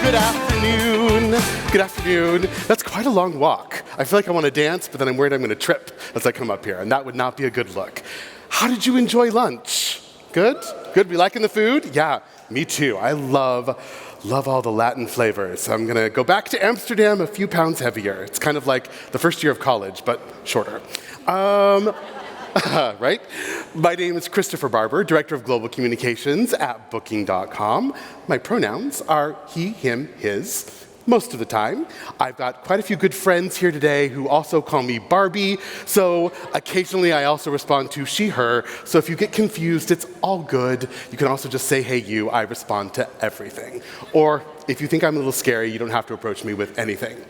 Good afternoon. Good afternoon. That's quite a long walk. I feel like I want to dance, but then I'm worried I'm going to trip as I come up here, and that would not be a good look. How did you enjoy lunch? Good? Good? We liking the food? Yeah, me too. I love all the Latin flavors. I'm going to go back to Amsterdam a few pounds heavier. It's kind of like the first year of college, but shorter. Right? My name is Christopher Barber, Director of Global Communications at Booking.com. My pronouns are he, him, his, most of the time. I've got quite a few good friends here today who also call me Barbie, so occasionally I also respond to she, her. So if you get confused, it's all good. You can also just say, hey, you. I respond to everything. Or if you think I'm a little scary, you don't have to approach me with anything.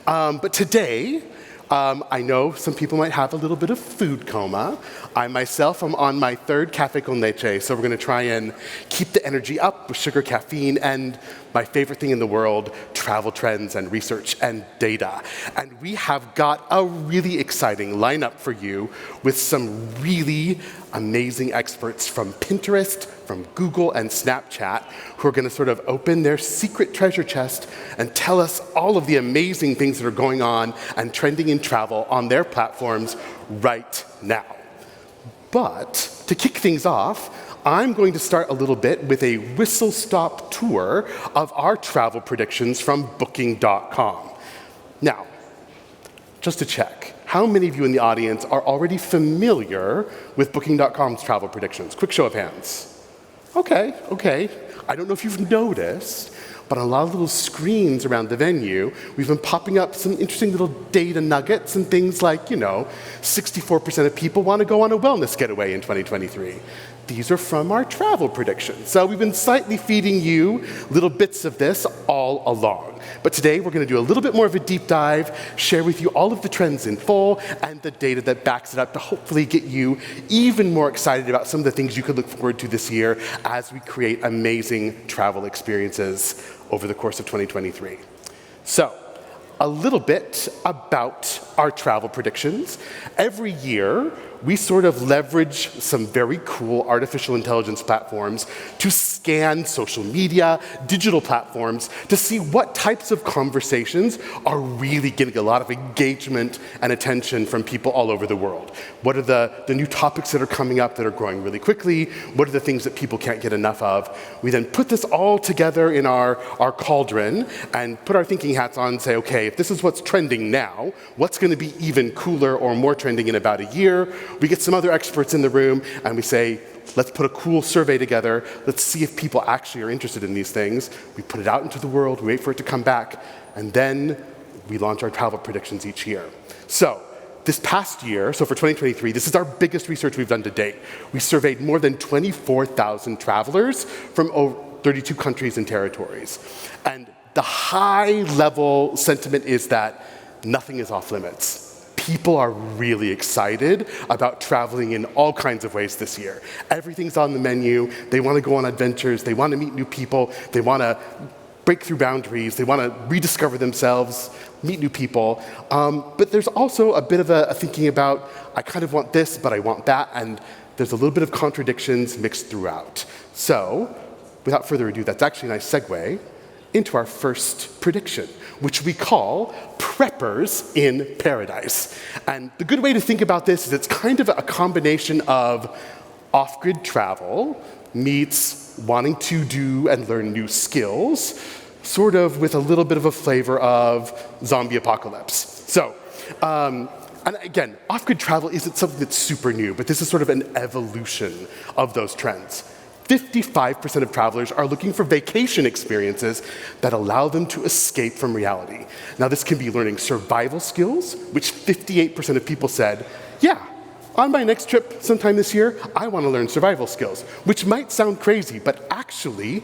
But today, I know some people might have a little bit of food coma. I myself am on my third cafe con leche, so we're going to try and keep the energy up with sugar, caffeine, and my favorite thing in the world, travel trends and research and data. And we have got a really exciting lineup for you with some really amazing experts from Pinterest, from Google and Snapchat, who are going to sort of open their secret treasure chest and tell us all of the amazing things that are going on and trending in travel on their platforms right now. But to kick things off, I'm going to start a little bit with a whistle-stop tour of our travel predictions from Booking.com. Now, just to check, how many of you in the audience are already familiar with Booking.com's travel predictions? Quick show of hands. Okay. I don't know if you've noticed, but on a lot of little screens around the venue, we've been popping up some interesting little data nuggets and things like, 64% of people want to go on a wellness getaway in 2023. These are from our travel predictions. So we've been slightly feeding you little bits of this all along. But today we're going to do a little bit more of a deep dive, share with you all of the trends in full and the data that backs it up to hopefully get you even more excited about some of the things you could look forward to this year as we create amazing travel experiences over the course of 2023. So, a little bit about our travel predictions. Every year, we sort of leverage some very cool artificial intelligence platforms to scan social media, digital platforms, to see what types of conversations are really getting a lot of engagement and attention from people all over the world. What are the new topics that are coming up that are growing really quickly? What are the things that people can't get enough of? We then put this all together in our cauldron and put our thinking hats on and say, okay, if this is what's trending now, what's going to be even cooler or more trending in about a year? We get some other experts in the room and we say, let's put a cool survey together. Let's see if people actually are interested in these things. We put it out into the world, we wait for it to come back, and then we launch our travel predictions each year. So this past year, so for 2023, this is our biggest research we've done to date. We surveyed more than 24,000 travelers from over 32 countries and territories. And the high-level sentiment is that nothing is off limits. People are really excited about traveling in all kinds of ways this year. Everything's on the menu. They want to go on adventures. They want to meet new people. They want to break through boundaries. They want to rediscover themselves, meet new people. But there's also a bit of a thinking about, I kind of want this, but I want that. And there's a little bit of contradictions mixed throughout. So, without further ado, that's actually a nice segue into our first prediction, which we call Preppers in Paradise. And the good way to think about this is it's kind of a combination of off-grid travel meets wanting to do and learn new skills, sort of with a little bit of a flavor of zombie apocalypse. So, and again, off-grid travel isn't something that's super new, but this is sort of an evolution of those trends. 55% of travelers are looking for vacation experiences that allow them to escape from reality. Now, this can be learning survival skills, which 58% of people said, yeah, on my next trip sometime this year, I want to learn survival skills, which might sound crazy, but actually,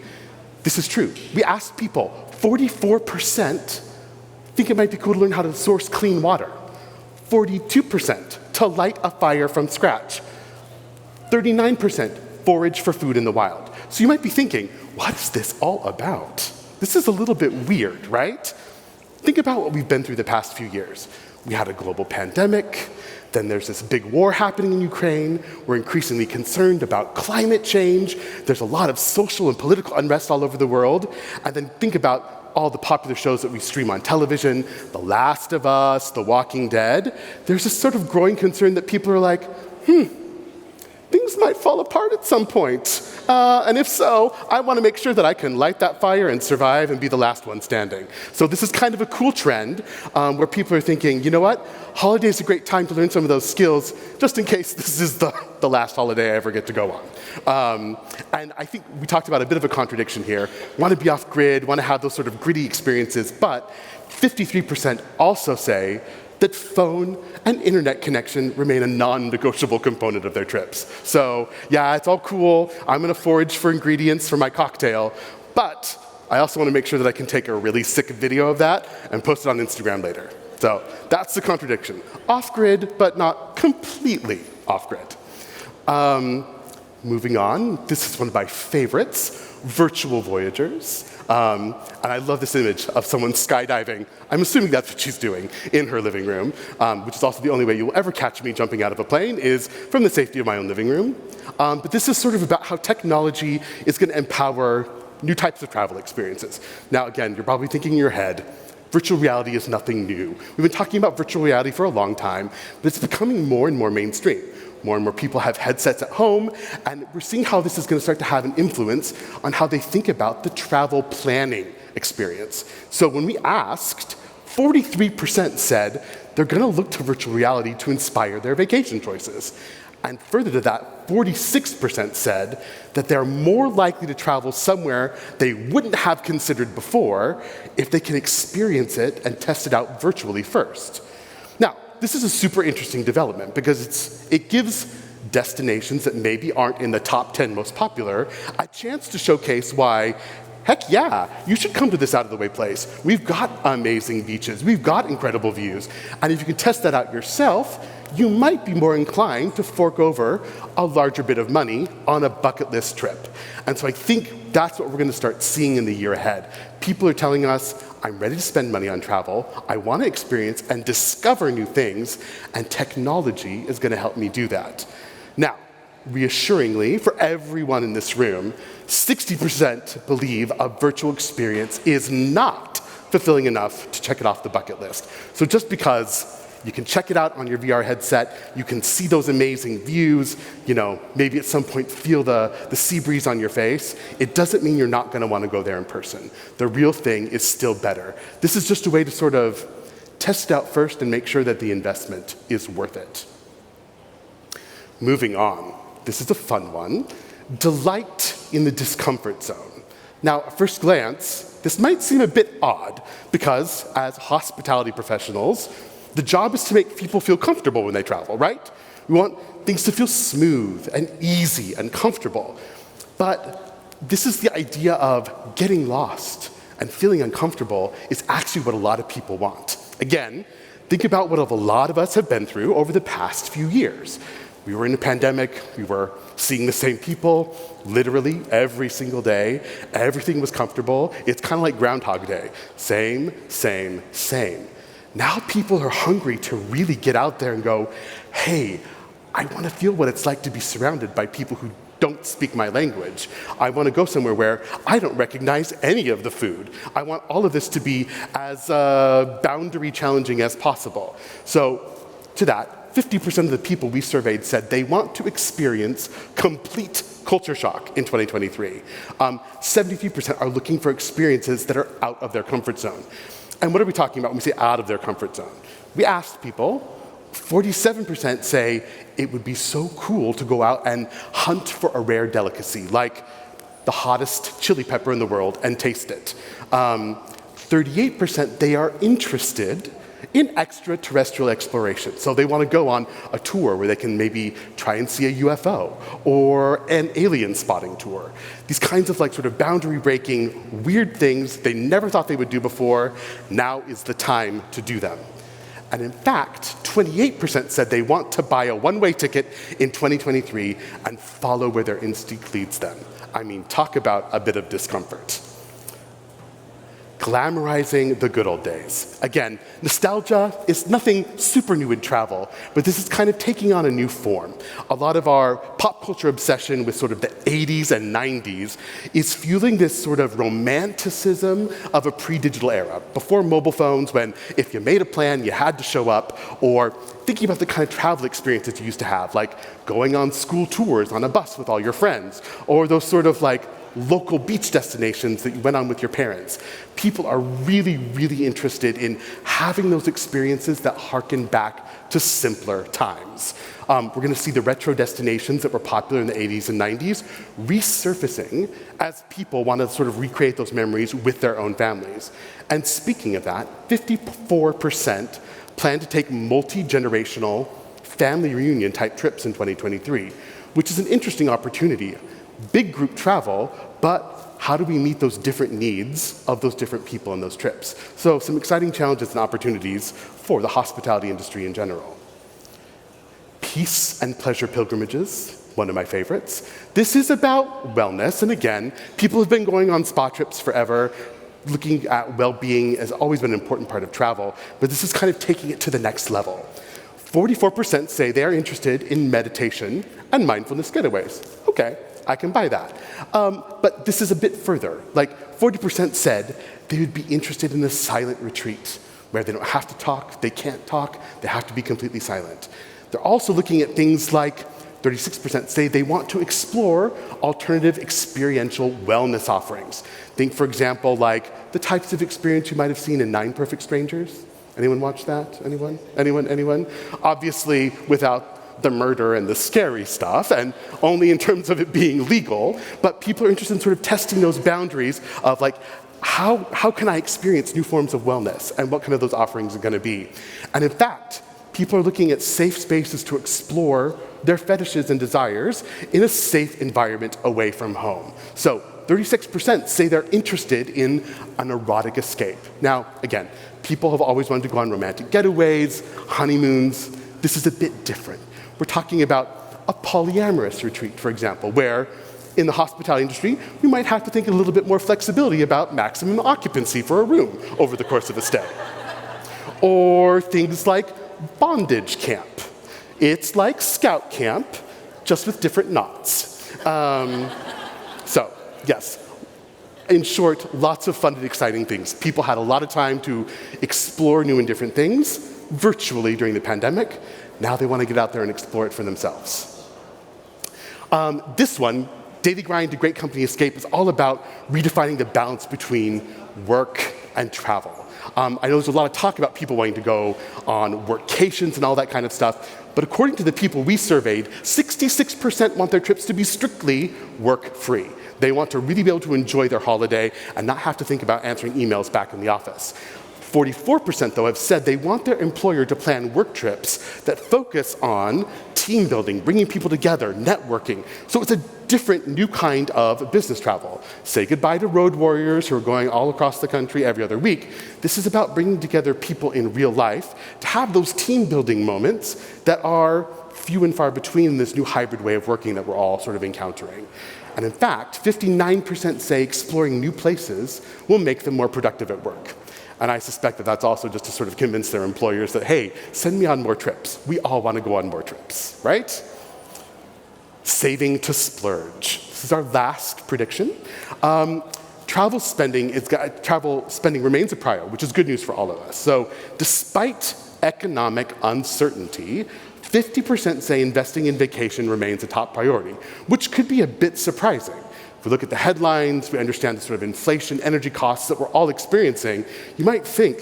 this is true. We asked people, 44% think it might be cool to learn how to source clean water, 42% to light a fire from scratch, 39% forage for food in the wild. So you might be thinking, what is this all about? This is a little bit weird, right? Think about what we've been through the past few years. We had a global pandemic, then there's this big war happening in Ukraine. We're increasingly concerned about climate change. There's a lot of social and political unrest all over the world. And then think about all the popular shows that we stream on television, The Last of Us, The Walking Dead, there's this sort of growing concern that people are like, things might fall apart at some point. And if so, I want to make sure that I can light that fire and survive and be the last one standing. So this is kind of a cool trend where people are thinking, you know what? Holiday is a great time to learn some of those skills, just in case this is the last holiday I ever get to go on. And I think we talked about a bit of a contradiction here. Want to be off-grid, want to have those sort of gritty experiences, but 53% also say that phone and internet connection remain a non-negotiable component of their trips. So yeah, it's all cool. I'm gonna forage for ingredients for my cocktail, but I also wanna make sure that I can take a really sick video of that and post it on Instagram later. So that's the contradiction. Off-grid, but not completely off-grid. Moving on, this is one of my favorites, virtual voyagers. And I love this image of someone skydiving. I'm assuming that's what she's doing in her living room, which is also the only way you will ever catch me jumping out of a plane is from the safety of my own living room. But this is sort of about how technology is going to empower new types of travel experiences. Now, again, you're probably thinking in your head, virtual reality is nothing new. We've been talking about virtual reality for a long time, but it's becoming more and more mainstream. More and more people have headsets at home, and we're seeing how this is going to start to have an influence on how they think about the travel planning experience. So when we asked, 43% said they're going to look to virtual reality to inspire their vacation choices. And further to that, 46% said that they're more likely to travel somewhere they wouldn't have considered before if they can experience it and test it out virtually first. Now, this is a super interesting development because it gives destinations that maybe aren't in the top 10 most popular a chance to showcase why, heck yeah, you should come to this out-of-the-way place. We've got amazing beaches, we've got incredible views, and if you can test that out yourself, you might be more inclined to fork over a larger bit of money on a bucket list trip. And so I think that's what we're going to start seeing in the year ahead. People are telling us, I'm ready to spend money on travel, I want to experience and discover new things, and technology is going to help me do that. Now, reassuringly, for everyone in this room, 60% believe a virtual experience is not fulfilling enough to check it off the bucket list. So just because you can check it out on your VR headset, you can see those amazing views, maybe at some point feel the sea breeze on your face, it doesn't mean you're not going to want to go there in person. The real thing is still better. This is just a way to sort of test it out first and make sure that the investment is worth it. Moving on, this is a fun one. Delight in the discomfort zone. Now, at first glance, this might seem a bit odd because as hospitality professionals, the job is to make people feel comfortable when they travel, right? We want things to feel smooth and easy and comfortable. But this is the idea of getting lost and feeling uncomfortable is actually what a lot of people want. Again, think about what a lot of us have been through over the past few years. We were in a pandemic, we were seeing the same people literally every single day. Everything was comfortable. It's kind of like Groundhog Day. Same, same, same. Now people are hungry to really get out there and go, hey, I want to feel what it's like to be surrounded by people who don't speak my language. I want to go somewhere where I don't recognize any of the food. I want all of this to be as boundary challenging as possible. So to that, 50% of the people we surveyed said they want to experience complete culture shock in 2023. 73% are looking for experiences that are out of their comfort zone. And what are we talking about when we say out of their comfort zone? We asked people, 47% say it would be so cool to go out and hunt for a rare delicacy, like the hottest chili pepper in the world, and taste it. 38% they are interested in extraterrestrial exploration. So they want to go on a tour where they can maybe try and see a UFO or an alien spotting tour. These kinds of sort of boundary breaking, weird things they never thought they would do before. Now is the time to do them. And in fact, 28% said they want to buy a one-way ticket in 2023 and follow where their instinct leads them. I mean, talk about a bit of discomfort. glamorizing the good old days. Again, nostalgia is nothing super new in travel, but this is kind of taking on a new form. A lot of our pop culture obsession with sort of the 80s and 90s is fueling this sort of romanticism of a pre-digital era, before mobile phones, when if you made a plan, you had to show up, or thinking about the kind of travel experiences you used to have, like going on school tours on a bus with all your friends, or those sort of like local beach destinations that you went on with your parents. People are really, really interested in having those experiences that harken back to simpler times. We're going to see the retro destinations that were popular in the 80s and 90s resurfacing as people want to sort of recreate those memories with their own families. And speaking of that, 54% plan to take multi-generational family reunion type trips in 2023, which is an interesting opportunity. Big group travel, but how do we meet those different needs of those different people in those trips? So some exciting challenges and opportunities for the hospitality industry in general. Peace and pleasure pilgrimages, one of my favorites. This is about wellness, and again, people have been going on spa trips forever. Looking at well-being has always been an important part of travel, but this is kind of taking it to the next level. 44% say they are interested in meditation and mindfulness getaways. Okay, I can buy that. But this is a bit further. Like 40% said they would be interested in a silent retreat where they don't have to talk, they can't talk, they have to be completely silent. They're also looking at things like 36% say they want to explore alternative experiential wellness offerings. Think, for example, like the types of experience you might have seen in 9 Perfect Strangers. Anyone watch that? Anyone? Anyone? Obviously, without the murder and the scary stuff, and only in terms of it being legal, but people are interested in sort of testing those boundaries of like, how can I experience new forms of wellness, and what kind of those offerings are gonna be? And in fact, people are looking at safe spaces to explore their fetishes and desires in a safe environment away from home. So 36% say they're interested in an erotic escape. Now, again, people have always wanted to go on romantic getaways, honeymoons. This is a bit different. We're talking about a polyamorous retreat, for example, where in the hospitality industry, you might have to think a little bit more flexibility about maximum occupancy for a room over the course of a stay. Or things like bondage camp. It's like scout camp, just with different knots. So, yes. In short, lots of fun and exciting things. People had a lot of time to explore new and different things virtually during the pandemic. Now they want to get out there and explore it for themselves. This one, Daily Grind to Great Company Escape, is all about redefining the balance between work and travel. I know there's a lot of talk about people wanting to go on workations and all that kind of stuff, but according to the people we surveyed, 66% want their trips to be strictly work-free. They want to really be able to enjoy their holiday and not have to think about answering emails back in the office. 44%, though, have said they want their employer to plan work trips that focus on team building, bringing people together, networking. So it's a different, new kind of business travel. Say goodbye to road warriors who are going all across the country every other week. This is about bringing together people in real life to have those team building moments that are few and far between in this new hybrid way of working that we're all sort of encountering. And in fact, 59% say exploring new places will make them more productive at work. And I suspect that that's also just to sort of convince their employers that, hey, send me on more trips. We all want to go on more trips, right? Saving to splurge. This is our last prediction. Travel spending remains a priority, which is good news for all of us. So despite economic uncertainty, 50% say investing in vacation remains a top priority, which could be a bit surprising. If we look at the headlines, we understand the sort of inflation, energy costs that we're all experiencing, you might think,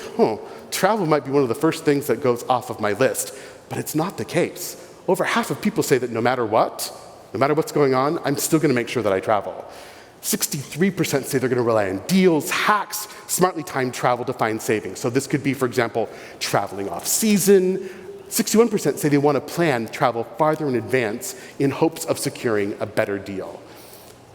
travel might be one of the first things that goes off of my list. But it's not the case. Over half of people say that no matter what's going on, I'm still going to make sure that I travel. 63% say they're going to rely on deals, hacks, smartly timed travel to find savings. So this could be, for example, traveling off season. 61% say they want to plan travel farther in advance in hopes of securing a better deal.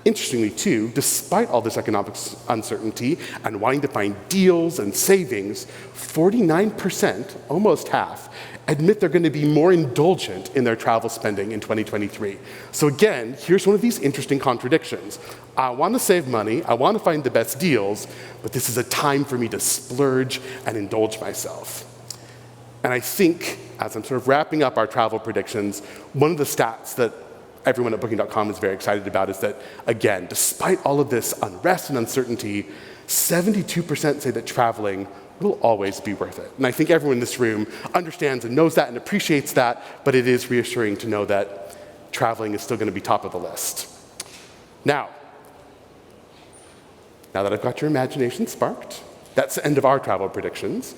interestingly too, despite all this economic uncertainty and wanting to find deals and savings, 49%, almost half, admit they're going to be more indulgent in their travel spending in 2023. So again, here's one of these interesting contradictions. I want to save money, I want to find the best deals, but this is a time for me to splurge and indulge myself. And I think, as I'm sort of wrapping up our travel predictions, one of the stats that everyone at Booking.com is very excited about is that, again, despite all of this unrest and uncertainty, 72% say that traveling will always be worth it. And I think everyone in this room understands and knows that and appreciates that, but it is reassuring to know that traveling is still going to be top of the list. Now that I've got your imagination sparked, that's the end of our travel predictions.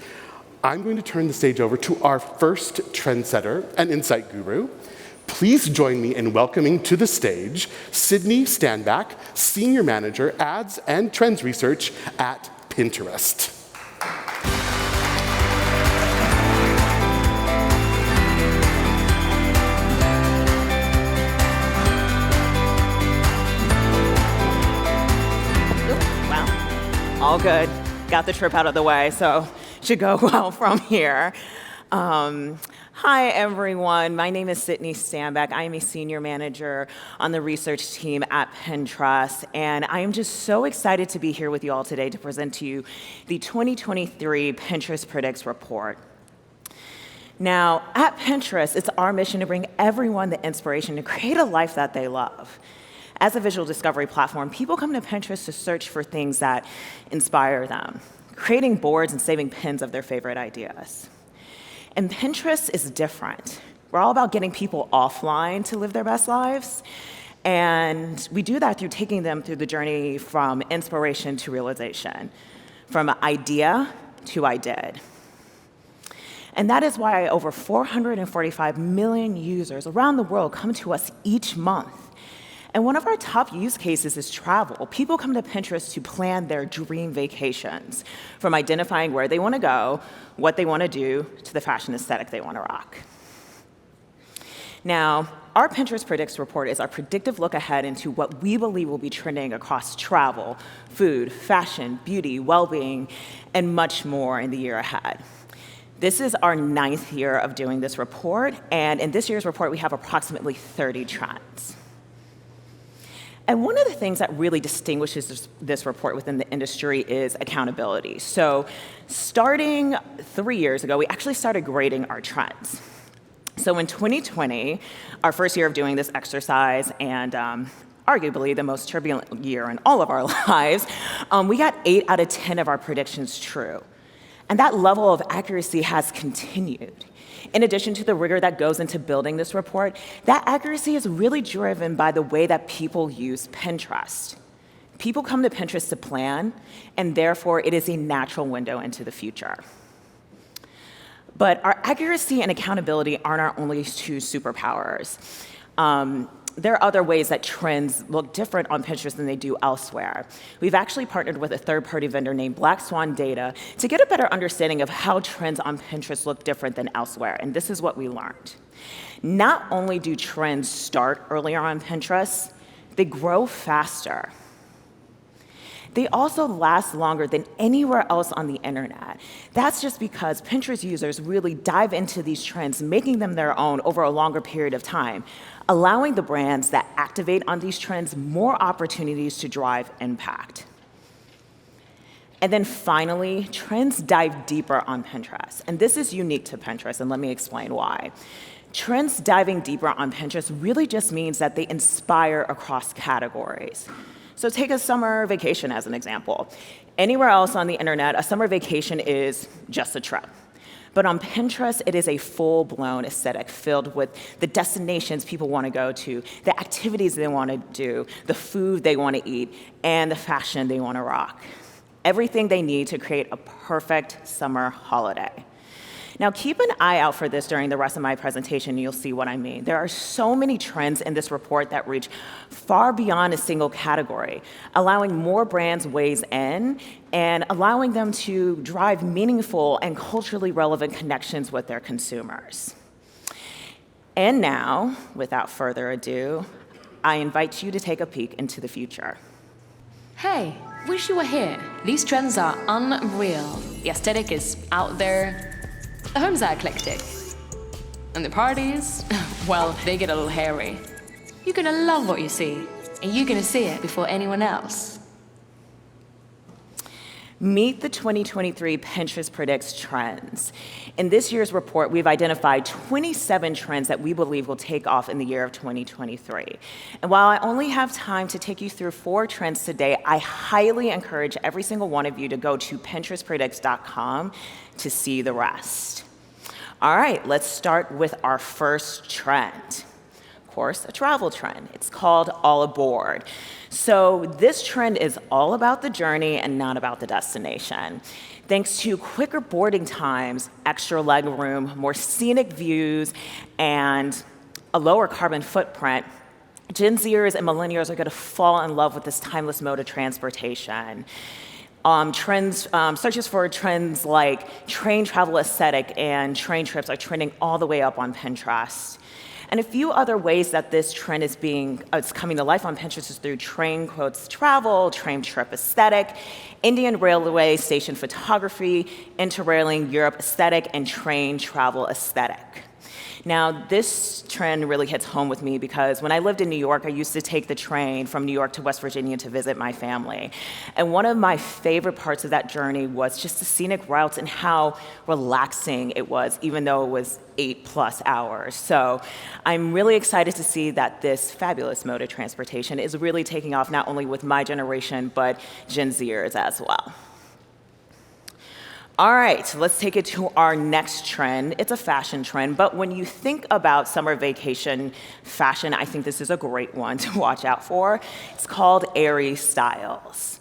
I'm going to turn the stage over to our first trendsetter and insight guru. Please join me in welcoming to the stage Sydney Stanback, Senior Manager, Ads and Trends Research at Pinterest. All good. Got the trip out of the way, so should go well from here. Hi, everyone. My name is Sydney Stanback. I am a senior manager on the research team at Pinterest, and I am just so excited to be here with you all today to present to you the 2023 Pinterest Predicts report. Now, at Pinterest, it's our mission to bring everyone the inspiration to create a life that they love. As a visual discovery platform, people come to Pinterest to search for things that inspire them, creating boards and saving pins of their favorite ideas. And Pinterest is different. We're all about getting people offline to live their best lives, and we do that through taking them through the journey from inspiration to realization, from idea to I did. And that is why over 445 million users around the world come to us each month. And one of our top use cases is travel. People come to Pinterest to plan their dream vacations, from identifying where they want to go, what they want to do, to the fashion aesthetic they want to rock. Now, our Pinterest Predicts report is our predictive look ahead into what we believe will be trending across travel, food, fashion, beauty, well-being, and much more in the year ahead. This is our 9th year of doing this report, and in this year's report, we have approximately 30 trends. And one of the things that really distinguishes this report within the industry is accountability. So starting 3 years ago, we actually started grading our trends. So in 2020, our first year of doing this exercise, and arguably the most turbulent year in all of our lives, we got 8 out of 10 of our predictions true. And that level of accuracy has continued. In addition to the rigor that goes into building this report, that accuracy is really driven by the way that people use Pinterest. People come to Pinterest to plan, and therefore it is a natural window into the future. But our accuracy and accountability aren't our only 2 superpowers. There are other ways that trends look different on Pinterest than they do elsewhere. We've actually partnered with a third-party vendor named Black Swan Data to get a better understanding of how trends on Pinterest look different than elsewhere, and this is what we learned. Not only do trends start earlier on Pinterest, they grow faster. They also last longer than anywhere else on the internet. That's just because Pinterest users really dive into these trends, making them their own over a longer period of time, allowing the brands that activate on these trends more opportunities to drive impact. And then finally, trends dive deeper on Pinterest. And this is unique to Pinterest, and let me explain why. Trends diving deeper on Pinterest really just means that they inspire across categories. So take a summer vacation as an example. Anywhere else on the internet, a summer vacation is just a trip. But on Pinterest, it is a full-blown aesthetic filled with the destinations people want to go to, the activities they want to do, the food they want to eat, and the fashion they want to rock. Everything they need to create a perfect summer holiday. Now, keep an eye out for this during the rest of my presentation, and you'll see what I mean. There are so many trends in this report that reach far beyond a single category, allowing more brands ways in and allowing them to drive meaningful and culturally relevant connections with their consumers. And now, without further ado, I invite you to take a peek into the future. Hey, wish you were here. These trends are unreal. The aesthetic is out there. The homes are eclectic. And the parties, well, they get a little hairy. You're gonna love what you see, and you're gonna see it before anyone else. Meet the 2023 Pinterest Predicts Trends. In this year's report, we've identified 27 trends that we believe will take off in the year of 2023. And while I only have time to take you through 4 trends today, I highly encourage every single one of you to go to pinterestpredicts.com to see the rest. All right, let's start with our first trend. Of course, a travel trend. It's called All Aboard. So this trend is all about the journey and not about the destination. Thanks to quicker boarding times, extra leg room, more scenic views, and a lower carbon footprint, Gen Zers and millennials are going to fall in love with this timeless mode of transportation. Searches for trends like train travel aesthetic and train trips are trending all the way up on Pinterest. And a few other ways that this trend is it's coming to life on Pinterest is through train quotes travel, train trip aesthetic, Indian Railway station photography, interrailing Europe aesthetic, and train travel aesthetic. Now, this trend really hits home with me because when I lived in New York, I used to take the train from New York to West Virginia to visit my family. And one of my favorite parts of that journey was just the scenic routes and how relaxing it was, even though it was 8+ hours. So I'm really excited to see that this fabulous mode of transportation is really taking off not only with my generation, but Gen Zers as well. All right, let's take it to our next trend. It's a fashion trend, but when you think about summer vacation fashion, I think this is a great one to watch out for. It's called airy styles.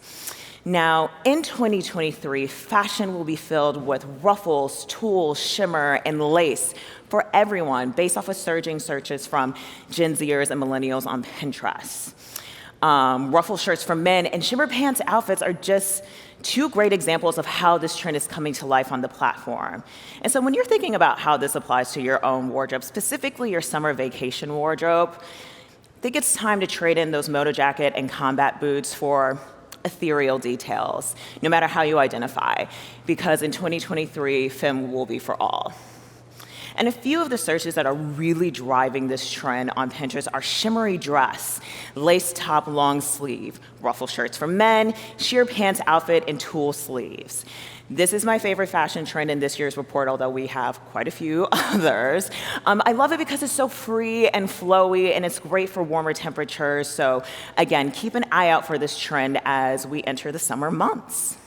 Now, in 2023, fashion will be filled with ruffles, tulle, shimmer, and lace for everyone based off of surging searches from Gen Zers and millennials on Pinterest. Ruffle shirts for men and shimmer pants outfits are just 2 great examples of how this trend is coming to life on the platform. And so when you're thinking about how this applies to your own wardrobe, specifically your summer vacation wardrobe, I think it's time to trade in those moto jacket and combat boots for ethereal details, no matter how you identify, because in 2023, femme will be for all. And a few of the searches that are really driving this trend on Pinterest are shimmery dress, lace top long sleeve, ruffle shirts for men, sheer pants outfit, and tulle sleeves. This is my favorite fashion trend in this year's report, although we have quite a few others. I love it because it's so free and flowy, and it's great for warmer temperatures. So again, keep an eye out for this trend as we enter the summer months.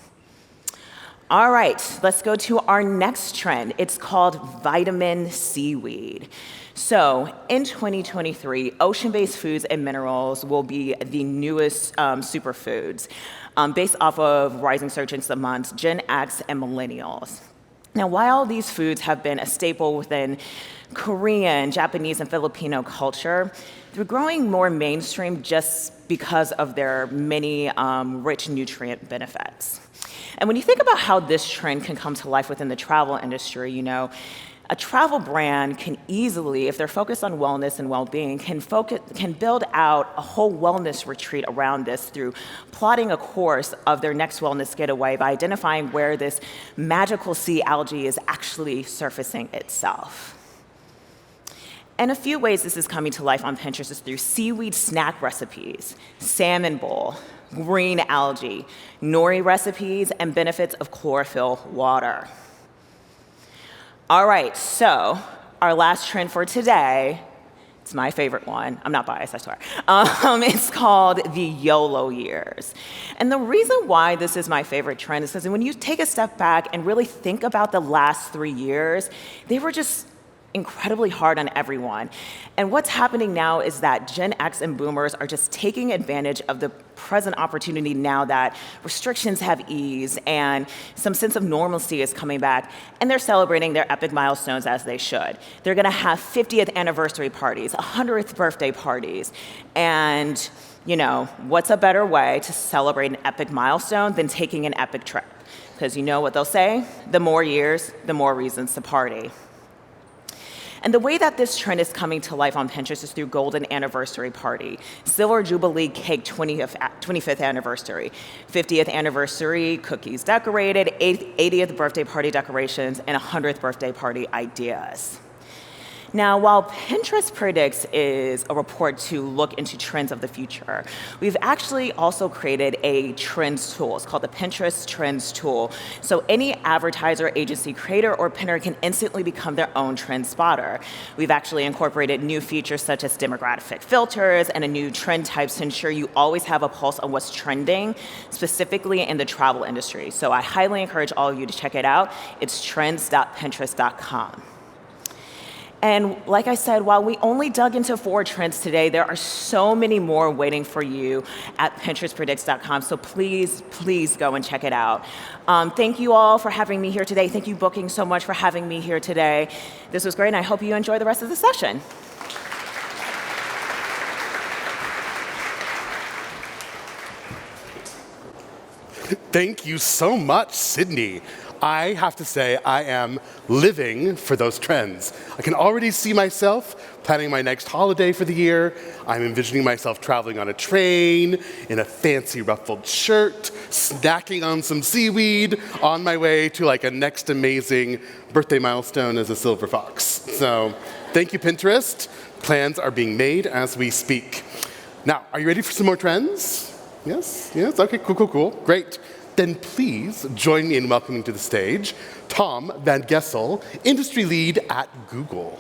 All right, let's go to our next trend. It's called vitamin seaweed. So in 2023, ocean-based foods and minerals will be the newest superfoods based off of rising searches amongst Gen X and millennials. Now, while these foods have been a staple within Korean, Japanese, and Filipino culture, they're growing more mainstream just because of their many rich nutrient benefits. And when you think about how this trend can come to life within the travel industry, a travel brand can easily, if they're focused on wellness and well-being, can build out a whole wellness retreat around this through plotting a course of their next wellness getaway by identifying where this magical sea algae is actually surfacing itself. And a few ways this is coming to life on Pinterest is through seaweed snack recipes, salmon bowl, green algae, nori recipes, and benefits of chlorophyll water. All right, so our last trend for today, it's my favorite one. I'm not biased, I swear. It's called the YOLO years. And the reason why this is my favorite trend is because when you take a step back and really think about the last 3 years, they were just incredibly hard on everyone. And what's happening now is that Gen X and boomers are just taking advantage of the present opportunity now that restrictions have eased and some sense of normalcy is coming back, and they're celebrating their epic milestones as they should. They're gonna have 50th anniversary parties, 100th birthday parties, and what's a better way to celebrate an epic milestone than taking an epic trip? Because you know what they'll say, the more years, the more reasons to party. And the way that this trend is coming to life on Pinterest is through Golden Anniversary Party, Silver Jubilee Cake 25th Anniversary, 50th Anniversary Cookies Decorated, 80th Birthday Party Decorations, and 100th Birthday Party Ideas. Now, while Pinterest Predicts is a report to look into trends of the future, we've actually also created a trends tool. It's called the Pinterest Trends Tool. So any advertiser, agency, creator, or pinner can instantly become their own trend spotter. We've actually incorporated new features such as demographic filters and a new trend types to ensure you always have a pulse on what's trending, specifically in the travel industry. So I highly encourage all of you to check it out. It's trends.pinterest.com. And like I said, while we only dug into 4 trends today, there are so many more waiting for you at PinterestPredicts.com. So please, please go and check it out. Thank you all for having me here today. Thank you, Booking, so much for having me here today. This was great, and I hope you enjoy the rest of the session. Thank you so much, Sydney. I have to say, I am living for those trends. I can already see myself planning my next holiday for the year. I'm envisioning myself traveling on a train, in a fancy ruffled shirt, snacking on some seaweed, on my way to like a next amazing birthday milestone as a silver fox. So thank you, Pinterest. Plans are being made as we speak. Now, are you ready for some more trends? Yes? Yes? Okay, cool. Great. Then please join me in welcoming to the stage Tom Van Gessel, industry lead at Google.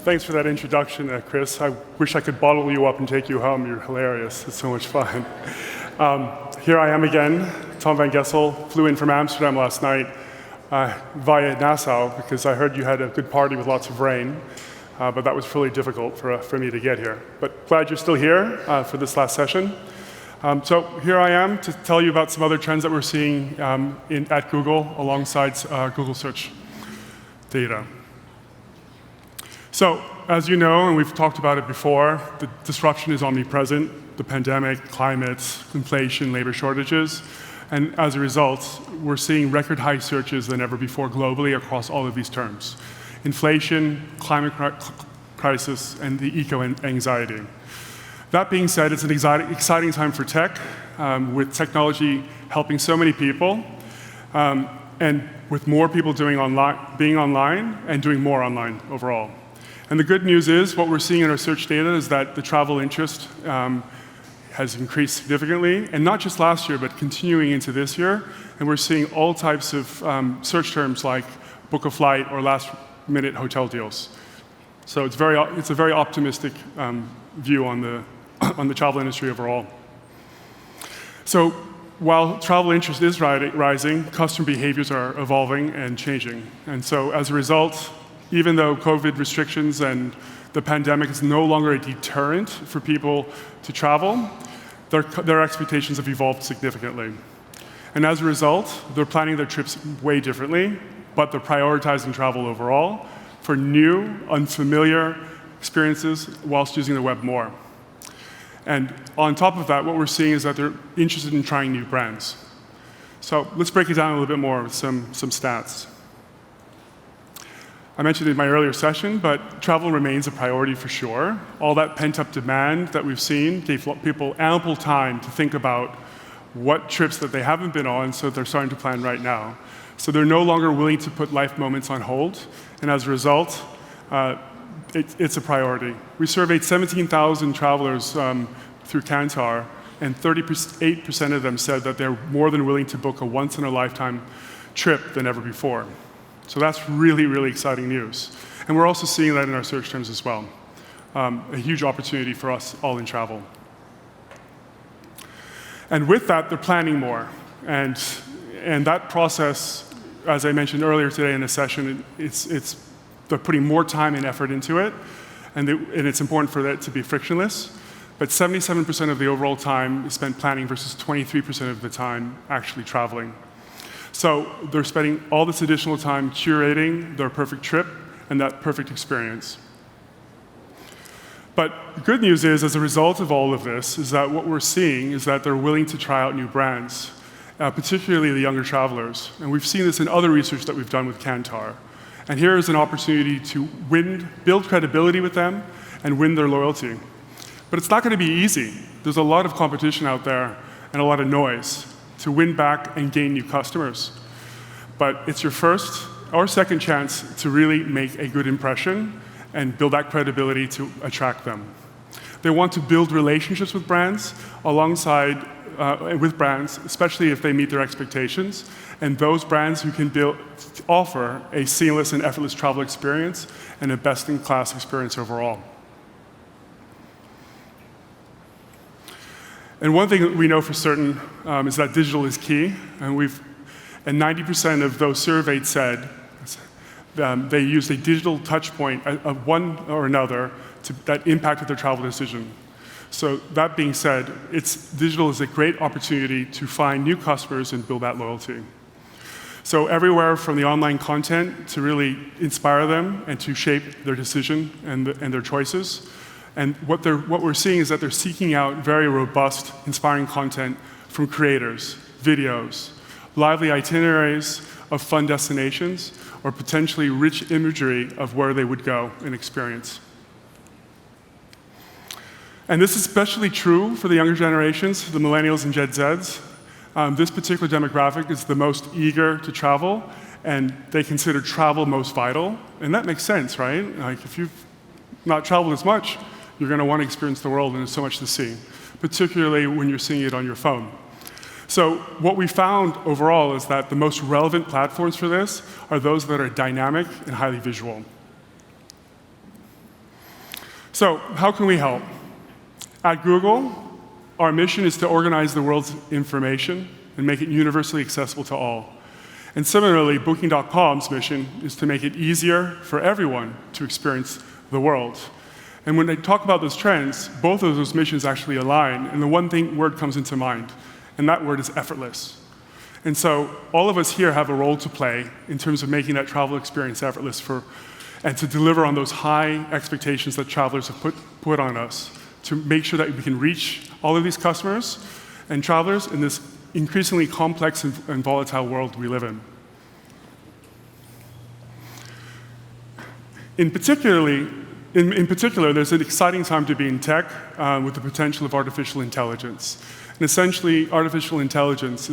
Thanks for that introduction, Chris. I wish I could bottle you up and take you home. You're hilarious. It's so much fun. Here I am again. Tom Van Gessel flew in from Amsterdam last night via Nassau because I heard you had a good party with lots of rain, but that was really difficult for me to get here. But glad you're still here for this last session. So here I am to tell you about some other trends that we're seeing at Google alongside Google search data. So as you know, and we've talked about it before, the disruption is omnipresent, the pandemic, climate, inflation, labor shortages. And as a result, we're seeing record high searches than ever before globally across all of these terms. Inflation, climate crisis, and the eco-anxiety. That being said, it's an exciting time for tech, with technology helping so many people, and with more people being online and doing more online overall. And the good news is, what we're seeing in our search data is that the travel interest has increased significantly, and not just last year, but continuing into this year. And we're seeing all types of search terms like book a flight or last-minute hotel deals. So it's a very optimistic view on the travel industry overall. So while travel interest is rising, customer behaviors are evolving and changing. And so as a result, even though COVID restrictions and the pandemic is no longer a deterrent for people to travel, their expectations have evolved significantly. And as a result, they're planning their trips way differently, but they're prioritizing travel overall for new, unfamiliar experiences whilst using the web more. And on top of that, what we're seeing is that they're interested in trying new brands. So let's break it down a little bit more with some stats. I mentioned in my earlier session, but travel remains a priority for sure. All that pent-up demand that we've seen gave people ample time to think about what trips that they haven't been on, so they're starting to plan right now. So they're no longer willing to put life moments on hold, and as a result, it's a priority. We surveyed 17,000 travelers through Kantar, and 38% of them said that they're more than willing to book a once-in-a-lifetime trip than ever before. So that's really, really exciting news. And we're also seeing that in our search terms as well. A huge opportunity for us all in travel. And with that, they're planning more. And that process, as I mentioned earlier today in the session, they're putting more time and effort into it. And it's important for that to be frictionless. But 77% of the overall time is spent planning versus 23% of the time actually traveling. So they're spending all this additional time curating their perfect trip and that perfect experience. But the good news is, as a result of all of this, is that what we're seeing is that they're willing to try out new brands, particularly the younger travelers. And we've seen this in other research that we've done with Kantar. And here is an opportunity to build credibility with them and win their loyalty. But it's not going to be easy. There's a lot of competition out there and a lot of noise to win back and gain new customers. But it's your first or second chance to really make a good impression and build that credibility to attract them. They want to build relationships with brands alongside with brands, especially if they meet their expectations, and those brands who can offer a seamless and effortless travel experience and a best-in-class experience overall. And one thing that we know for certain is that digital is key, and 90% of those surveyed said they used a digital touch point of one or another that impacted their travel decision. So that being said, digital is a great opportunity to find new customers and build that loyalty. So everywhere from the online content to really inspire them and to shape their decision and their choices. And what we're seeing is that they're seeking out very robust, inspiring content from creators, videos, lively itineraries of fun destinations, or potentially rich imagery of where they would go and experience. And this is especially true for the younger generations, the millennials and Gen Zs. This particular demographic is the most eager to travel, and they consider travel most vital. And that makes sense, right? Like, if you've not traveled as much, you're going to want to experience the world, and there's so much to see, particularly when you're seeing it on your phone. So what we found overall is that the most relevant platforms for this are those that are dynamic and highly visual. So how can we help? At Google, our mission is to organize the world's information and make it universally accessible to all. And similarly, Booking.com's mission is to make it easier for everyone to experience the world. And when I talk about those trends, both of those missions actually align, and the word comes into mind, and that word is effortless. And so all of us here have a role to play in terms of making that travel experience effortless and to deliver on those high expectations that travelers have put on us, to make sure that we can reach all of these customers and travelers in this increasingly complex and volatile world we live in. In particular, there's an exciting time to be in tech with the potential of artificial intelligence. And essentially, artificial intelligence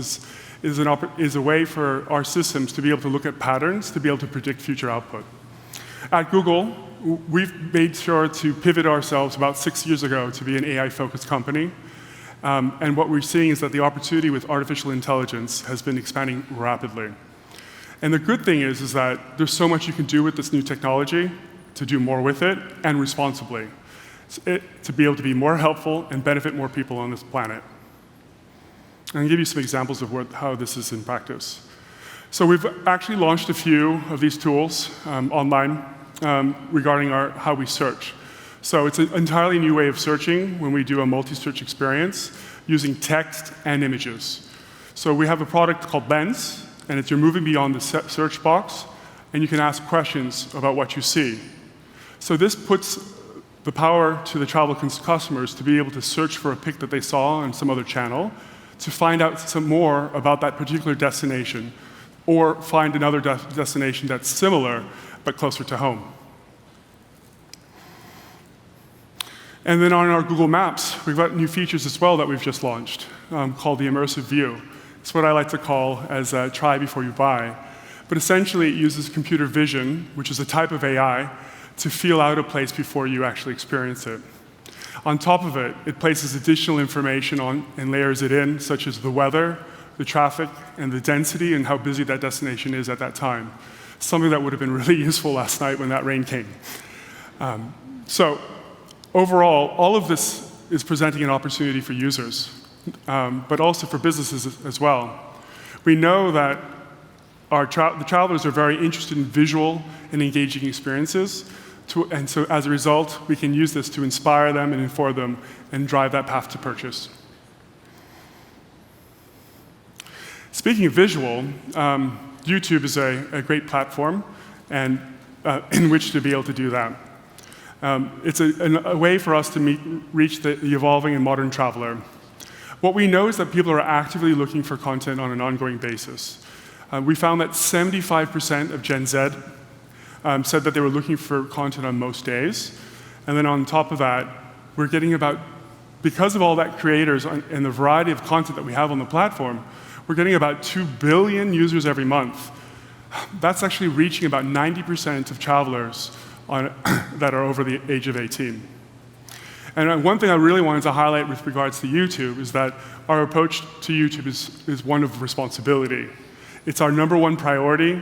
is a way for our systems to be able to look at patterns, to be able to predict future output. At Google, we've made sure to pivot ourselves about 6 years ago to be an AI-focused company. And what we're seeing is that the opportunity with artificial intelligence has been expanding rapidly. And the good thing is that there's so much you can do with this new technology to do more with it and responsibly, to be able to be more helpful and benefit more people on this planet. And I'll give you some examples of how this is in practice. So we've actually launched a few of these tools online regarding how we search. So it's an entirely new way of searching when we do a multi-search experience using text and images. So we have a product called Lens, and you're moving beyond the search box, and you can ask questions about what you see. So this puts the power to the travel customers to be able to search for a pic that they saw on some other channel, to find out some more about that particular destination, or find another destination that's similar but closer to home. And then on our Google Maps, we've got new features as well that we've just launched called the Immersive View. It's what I like to call as try before you buy. But essentially, it uses computer vision, which is a type of AI, to feel out a place before you actually experience it. On top of it, it places additional information on and layers it in, such as the weather, the traffic, and the density, and how busy that destination is at that time. Something that would have been really useful last night when that rain came. So overall, all of this is presenting an opportunity for users, but also for businesses as well. We know that the travelers are very interested in visual and engaging experiences, and so as a result, we can use this to inspire them and inform them and drive that path to purchase. Speaking of visual, YouTube is a great platform and in which to be able to do that. It's a way for us to reach the evolving and modern traveler. What we know is that people are actively looking for content on an ongoing basis. We found that 75% of Gen Z said that they were looking for content on most days. And then on top of that, we're getting because of all that creators and the variety of content that we have on the platform, we're getting about 2 billion users every month. That's actually reaching about 90% of travelers that are over the age of 18. And one thing I really wanted to highlight with regards to YouTube is that our approach to YouTube is one of responsibility. It's our #1 priority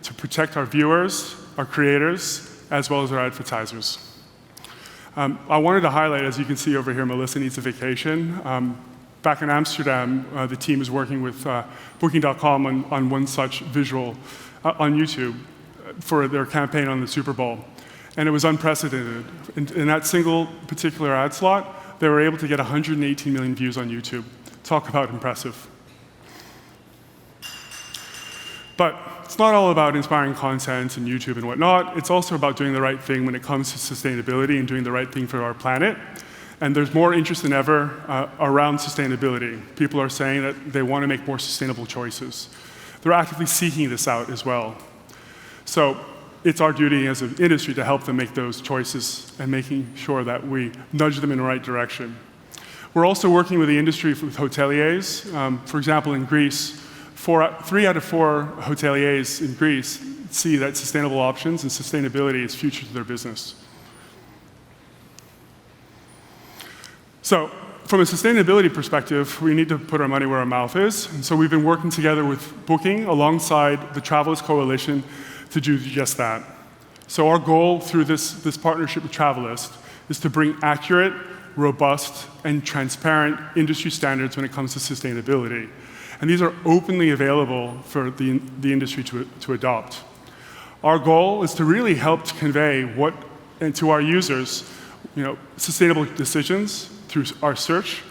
to protect our viewers, our creators, as well as our advertisers. I wanted to highlight, as you can see over here, Melissa needs a vacation. Back in Amsterdam, the team is working with Booking.com on one such visual on YouTube for their campaign on the Super Bowl. And it was unprecedented. In that single particular ad slot, they were able to get 118 million views on YouTube. Talk about impressive. But it's not all about inspiring content and YouTube and whatnot. It's also about doing the right thing when it comes to sustainability and doing the right thing for our planet. And there's more interest than ever around sustainability. People are saying that they want to make more sustainable choices. They're actively seeking this out as well. So it's our duty as an industry to help them make those choices and making sure that we nudge them in the right direction. We're also working with the industry with hoteliers. For example, in Greece, 3 out of 4 hoteliers in Greece see that sustainable options and sustainability is future to their business. So from a sustainability perspective, we need to put our money where our mouth is. And so we've been working together with Booking alongside the Travelers Coalition to do just that. So our goal through this partnership with Travelist is to bring accurate, robust, and transparent industry standards when it comes to sustainability. And these are openly available for the industry to adopt. Our goal is to really help to convey to our users, sustainable decisions through our search.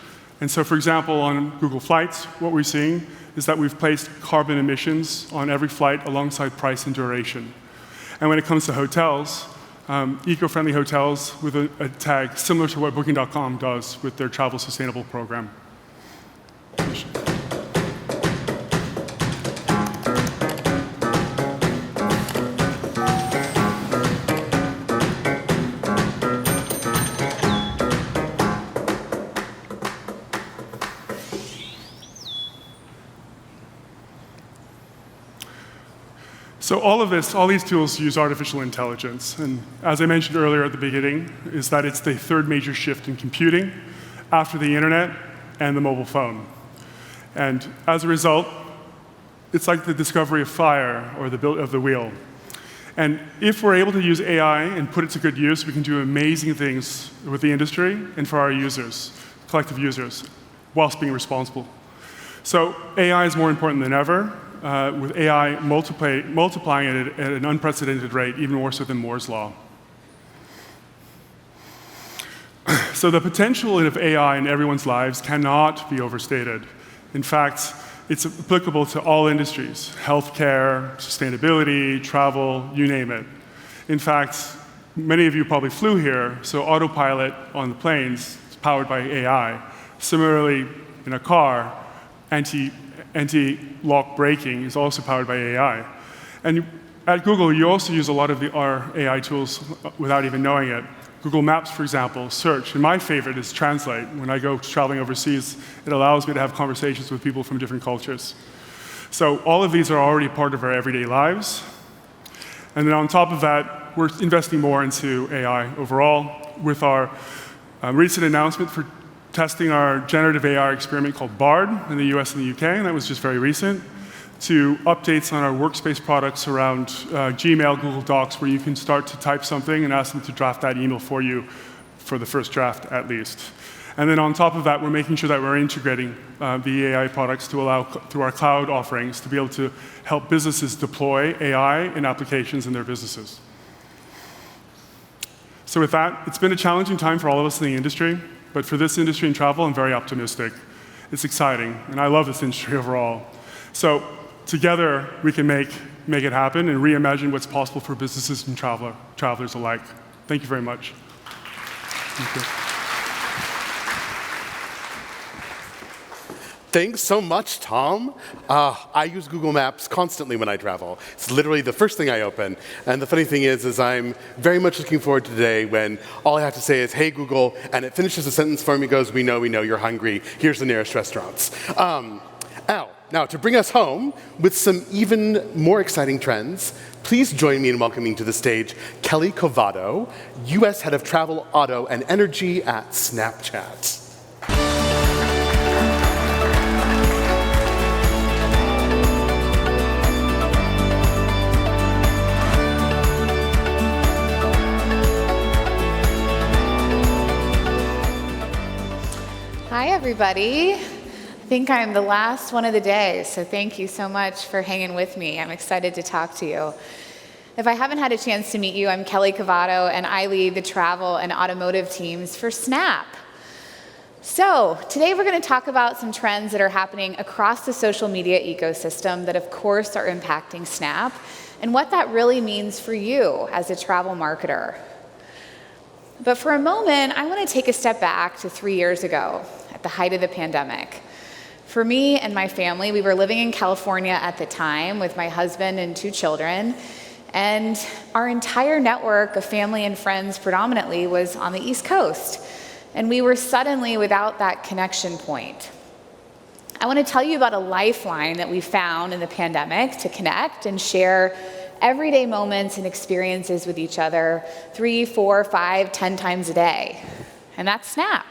And so, for example, on Google Flights, what we're seeing is that we've placed carbon emissions on every flight alongside price and duration. And when it comes to hotels, eco-friendly hotels with a tag similar to what Booking.com does with their travel sustainable program. So all these tools use artificial intelligence. And as I mentioned earlier at the beginning, is that it's the 3rd major shift in computing after the internet and the mobile phone. And as a result, it's like the discovery of fire or the build of the wheel. And if we're able to use AI and put it to good use, we can do amazing things with the industry and for our users, collective users, whilst being responsible. So AI is more important than ever. With AI multiplying it at an unprecedented rate, even more so than Moore's Law. So the potential of AI in everyone's lives cannot be overstated. In fact, it's applicable to all industries: healthcare, sustainability, travel, you name it. In fact, many of you probably flew here, so autopilot on the planes is powered by AI. Similarly, in a car, anti-lock braking is also powered by AI. And at Google, you also use a lot of our AI tools without even knowing it. Google Maps, for example, search. And my favorite is Translate. When I go traveling overseas, it allows me to have conversations with people from different cultures. So all of these are already part of our everyday lives. And then on top of that, we're investing more into AI overall with our recent announcement for testing our generative AI experiment called BARD in the US and the UK, and that was just very recent, to updates on our workspace products around Gmail, Google Docs, where you can start to type something and ask them to draft that email for you for the first draft at least. And then on top of that, we're making sure that we're integrating the AI products to allow, through our cloud offerings, to be able to help businesses deploy AI in applications in their businesses. So with that, it's been a challenging time for all of us in the industry. But for this industry in travel, I'm very optimistic. It's exciting, and I love this industry overall. So together, we can make it happen and reimagine what's possible for businesses and travelers alike. Thank you very much. Thank you. Thanks so much, Tom. I use Google Maps constantly when I travel. It's literally the first thing I open. And the funny thing is I'm very much looking forward to today when all I have to say is, hey, Google, and it finishes the sentence for me, goes, we know, you're hungry. Here's the nearest restaurants. Now, to bring us home with some even more exciting trends, please join me in welcoming to the stage Kelly Covado, US Head of Travel, Auto, and Energy at Snapchat. Hi, everybody. I think I'm the last one of the day, so thank you so much for hanging with me. I'm excited to talk to you. If I haven't had a chance to meet you, I'm Kelly Covado, and I lead the travel and automotive teams for Snap. So today we're going to talk about some trends that are happening across the social media ecosystem that, of course, are impacting Snap, and what that really means for you as a travel marketer. But for a moment, I want to take a step back to 3 years ago, at the height of the pandemic. For me and my family, we were living in California at the time with my husband and 2 children, and our entire network of family and friends predominantly was on the East Coast, and we were suddenly without that connection point. I want to tell you about a lifeline that we found in the pandemic to connect and share everyday moments and experiences with each other 3, 4, 5, 10 times a day, and that's Snap.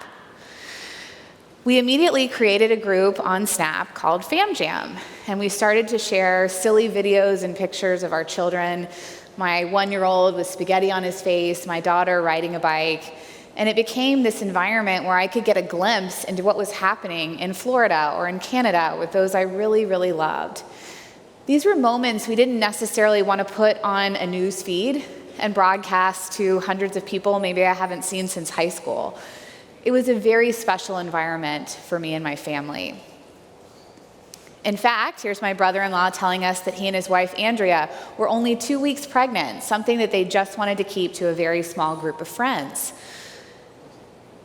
We immediately created a group on Snap called Fam Jam, and we started to share silly videos and pictures of our children, my 1-year-old with spaghetti on his face, my daughter riding a bike, and it became this environment where I could get a glimpse into what was happening in Florida or in Canada with those I really, really loved. These were moments we didn't necessarily want to put on a news feed and broadcast to hundreds of people maybe I haven't seen since high school. It was a very special environment for me and my family. In fact, here's my brother-in-law telling us that he and his wife, Andrea, were only 2 weeks pregnant, something that they just wanted to keep to a very small group of friends.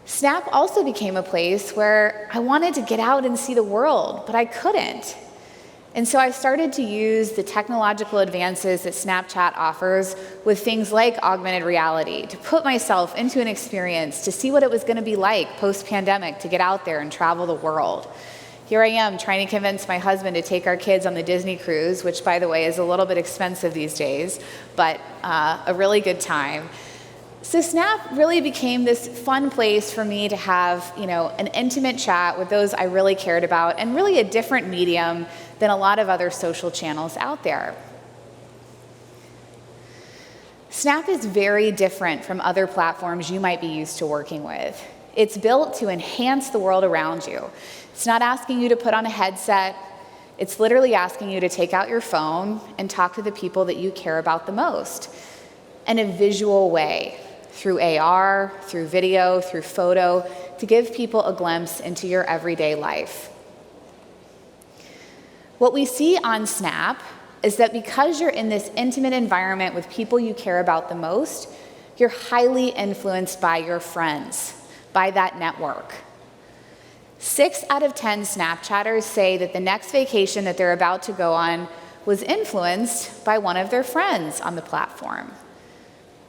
Snap also became a place where I wanted to get out and see the world, but I couldn't. And so I started to use the technological advances that Snapchat offers with things like augmented reality to put myself into an experience to see what it was going to be like post-pandemic to get out there and travel the world. Here I am trying to convince my husband to take our kids on the Disney cruise, which, by the way, is a little bit expensive these days, but a really good time. So Snap really became this fun place for me to have, an intimate chat with those I really cared about, and really a different medium than a lot of other social channels out there. Snap is very different from other platforms you might be used to working with. It's built to enhance the world around you. It's not asking you to put on a headset. It's literally asking you to take out your phone and talk to the people that you care about the most in a visual way, through AR, through video, through photo, to give people a glimpse into your everyday life. What we see on Snap is that because you're in this intimate environment with people you care about the most, you're highly influenced by your friends, by that network. 6 out of 10 Snapchatters say that the next vacation that they're about to go on was influenced by one of their friends on the platform.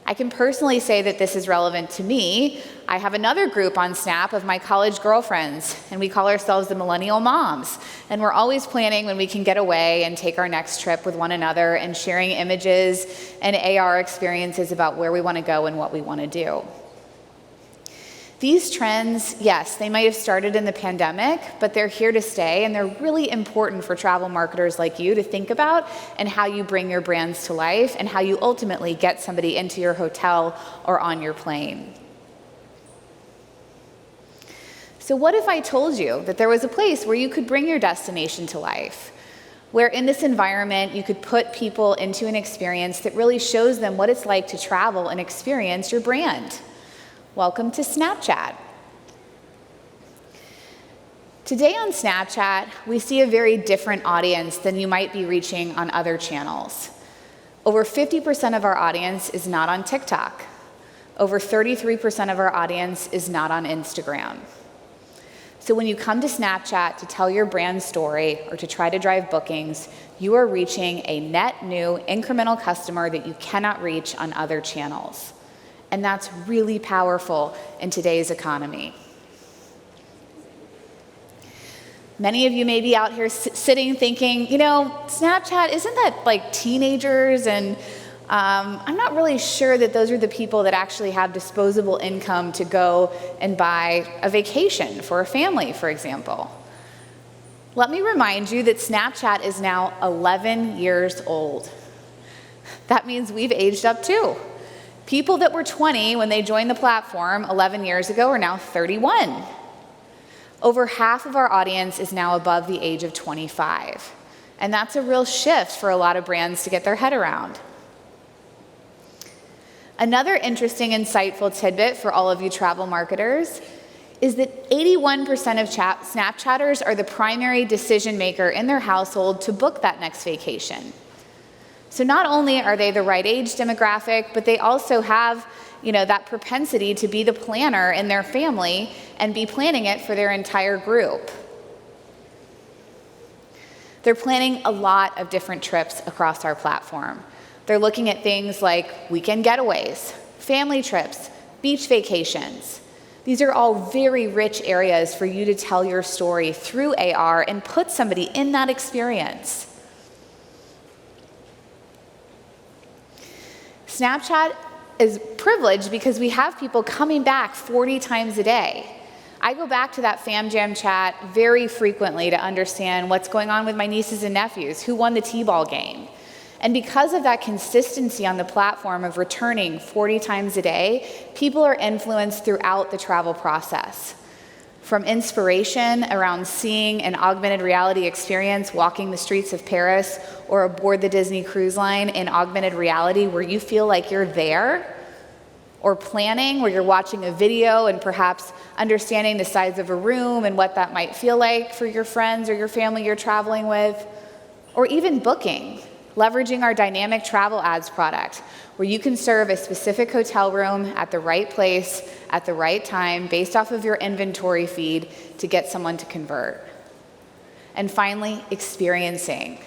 I can personally say that this is relevant to me. I have another group on Snap of my college girlfriends, and we call ourselves the Millennial Moms. And we're always planning when we can get away and take our next trip with one another and sharing images and AR experiences about where we want to go and what we want to do. These trends, yes, they might have started in the pandemic, but they're here to stay, and they're really important for travel marketers like you to think about and how you bring your brands to life and how you ultimately get somebody into your hotel or on your plane. So what if I told you that there was a place where you could bring your destination to life, where in this environment you could put people into an experience that really shows them what it's like to travel and experience your brand? Welcome to Snapchat. Today on Snapchat, we see a very different audience than you might be reaching on other channels. Over 50% of our audience is not on TikTok. Over 33% of our audience is not on Instagram. So when you come to Snapchat to tell your brand story or to try to drive bookings, you are reaching a net new incremental customer that you cannot reach on other channels. And that's really powerful in today's economy. Many of you may be out here sitting thinking, Snapchat, isn't that like teenagers? And I'm not really sure that those are the people that actually have disposable income to go and buy a vacation for a family, for example. Let me remind you that Snapchat is now 11 years old. That means we've aged up too. People that were 20 when they joined the platform 11 years ago are now 31. Over half of our audience is now above the age of 25. And that's a real shift for a lot of brands to get their head around. Another interesting, insightful tidbit for all of you travel marketers is that 81% of Snapchatters are the primary decision maker in their household to book that next vacation. So not only are they the right age demographic, but they also have that propensity to be the planner in their family and be planning it for their entire group. They're planning a lot of different trips across our platform. They're looking at things like weekend getaways, family trips, beach vacations. These are all very rich areas for you to tell your story through AR and put somebody in that experience. Snapchat is privileged because we have people coming back 40 times a day. I go back to that Fam Jam chat very frequently to understand what's going on with my nieces and nephews, who won the T-ball game. And because of that consistency on the platform of returning 40 times a day, people are influenced throughout the travel process. From inspiration around seeing an augmented reality experience walking the streets of Paris or aboard the Disney Cruise Line in augmented reality where you feel like you're there, or planning where you're watching a video and perhaps understanding the size of a room and what that might feel like for your friends or your family you're traveling with, or even booking, leveraging our dynamic travel ads product, where you can serve a specific hotel room at the right place at the right time based off of your inventory feed to get someone to convert. And finally, experiencing.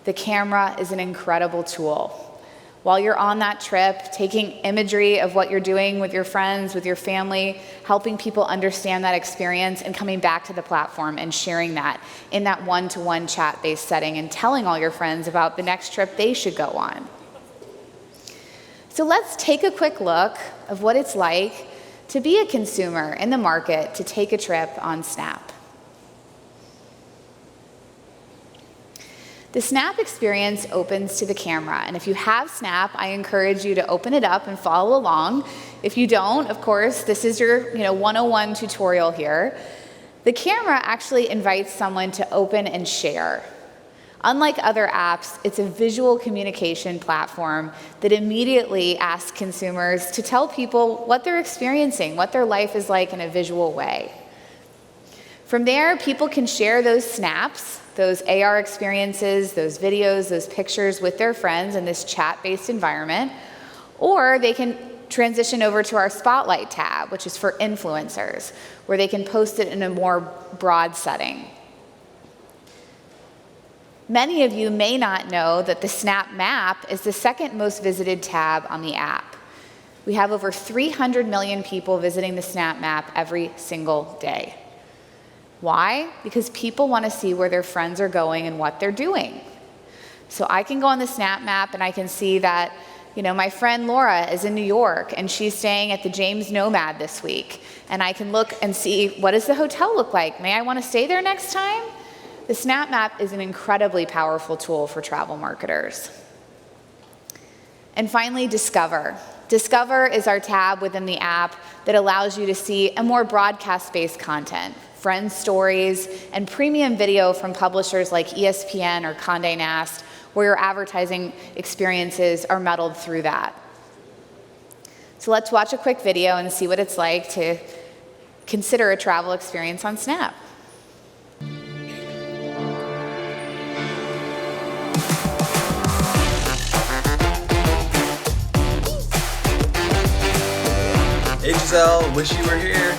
The camera is an incredible tool. While you're on that trip, taking imagery of what you're doing with your friends, with your family, helping people understand that experience and coming back to the platform and sharing that in that one-to-one chat-based setting and telling all your friends about the next trip they should go on. So let's take a quick look of what it's like to be a consumer in the market to take a trip on Snap. The Snap experience opens to the camera, and if you have Snap, I encourage you to open it up and follow along. If you don't, of course, this is your 101 tutorial here. The camera actually invites someone to open and share. Unlike other apps, it's a visual communication platform that immediately asks consumers to tell people what they're experiencing, what their life is like in a visual way. From there, people can share those snaps, those AR experiences, those videos, those pictures with their friends in this chat-based environment, or they can transition over to our Spotlight tab, which is for influencers, where they can post it in a more broad setting. Many of you may not know that the Snap Map is the second most visited tab on the app. We have over 300 million people visiting the Snap Map every single day. Why? Because people want to see where their friends are going and what they're doing. So I can go on the Snap Map and I can see that, my friend Laura is in New York and she's staying at the James Nomad this week. And I can look and see, what does the hotel look like? May I want to stay there next time? The Snap Map is an incredibly powerful tool for travel marketers. And finally, Discover. Discover is our tab within the app that allows you to see a more broadcast-based content, friend stories, and premium video from publishers like ESPN or Condé Nast, where your advertising experiences are muddled through that. So let's watch a quick video and see what it's like to consider a travel experience on Snap. Marcel. Wish you were here.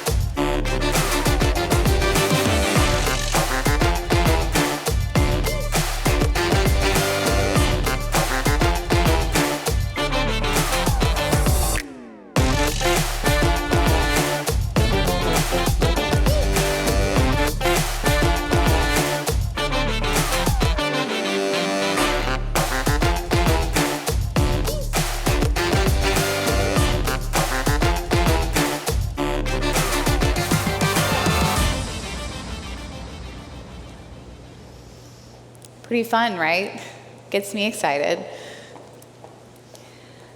Pretty fun, right? Gets me excited.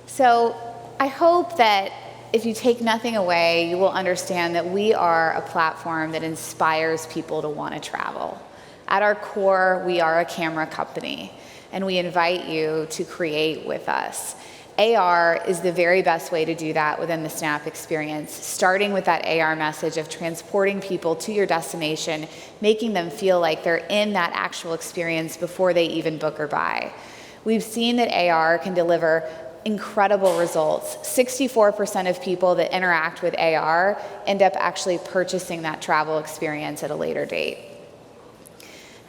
So I hope that if you take nothing away, you will understand that we are a platform that inspires people to want to travel. At our core, we are a camera company, and we invite you to create with us. AR is the very best way to do that within the Snap experience, starting with that AR message of transporting people to your destination, making them feel like they're in that actual experience before they even book or buy. We've seen that AR can deliver incredible results. 64% of people that interact with AR end up actually purchasing that travel experience at a later date.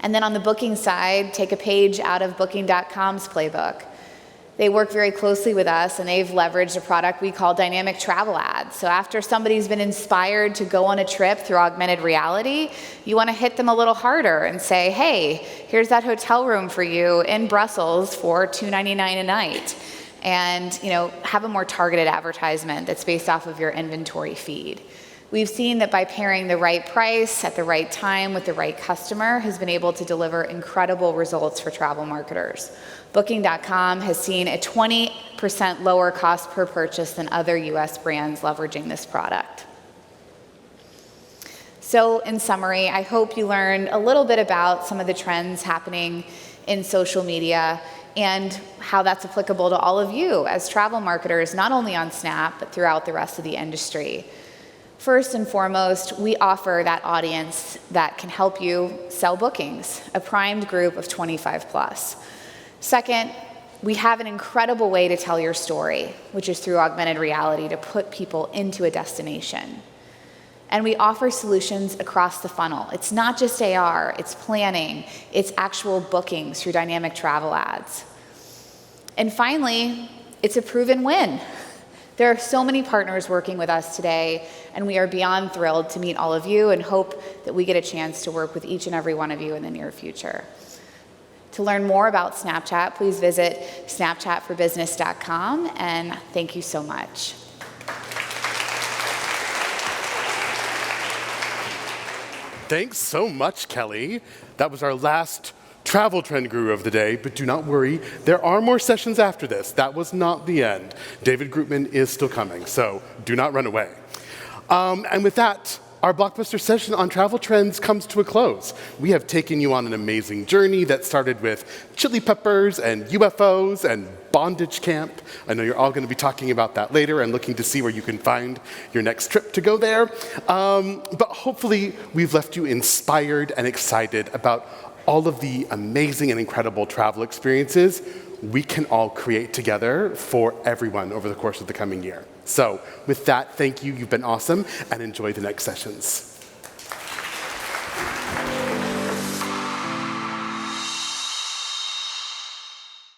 And then on the booking side, take a page out of Booking.com's playbook. They work very closely with us, and they've leveraged a product we call dynamic travel ads. So after somebody's been inspired to go on a trip through augmented reality, you want to hit them a little harder and say, hey, here's that hotel room for you in Brussels for $2.99 a night. And have a more targeted advertisement that's based off of your inventory feed. We've seen that by pairing the right price at the right time with the right customer has been able to deliver incredible results for travel marketers. Booking.com has seen a 20% lower cost per purchase than other US brands leveraging this product. So in summary, I hope you learned a little bit about some of the trends happening in social media and how that's applicable to all of you as travel marketers, not only on Snap, but throughout the rest of the industry. First and foremost, we offer that audience that can help you sell bookings, a primed group of 25 plus. Second, we have an incredible way to tell your story, which is through augmented reality to put people into a destination. And we offer solutions across the funnel. It's not just AR, it's planning, it's actual bookings through dynamic travel ads. And finally, it's a proven win. There are so many partners working with us today, and we are beyond thrilled to meet all of you and hope that we get a chance to work with each and every one of you in the near future. To learn more about Snapchat, please visit snapchatforbusiness.com, and thank you so much. Thanks so much, Kelly. That was our last travel trend guru of the day, but do not worry, there are more sessions after this. That was not the end. David Grootman is still coming, so do not run away. And with that, our blockbuster session on travel trends comes to a close. We have taken you on an amazing journey that started with chili peppers and UFOs and bondage camp. I know you're all going to be talking about that later and looking to see where you can find your next trip to go there. But hopefully we've left you inspired and excited about all of the amazing and incredible travel experiences we can all create together for everyone over the course of the coming year. So with that, thank you. You've been awesome, and enjoy the next sessions.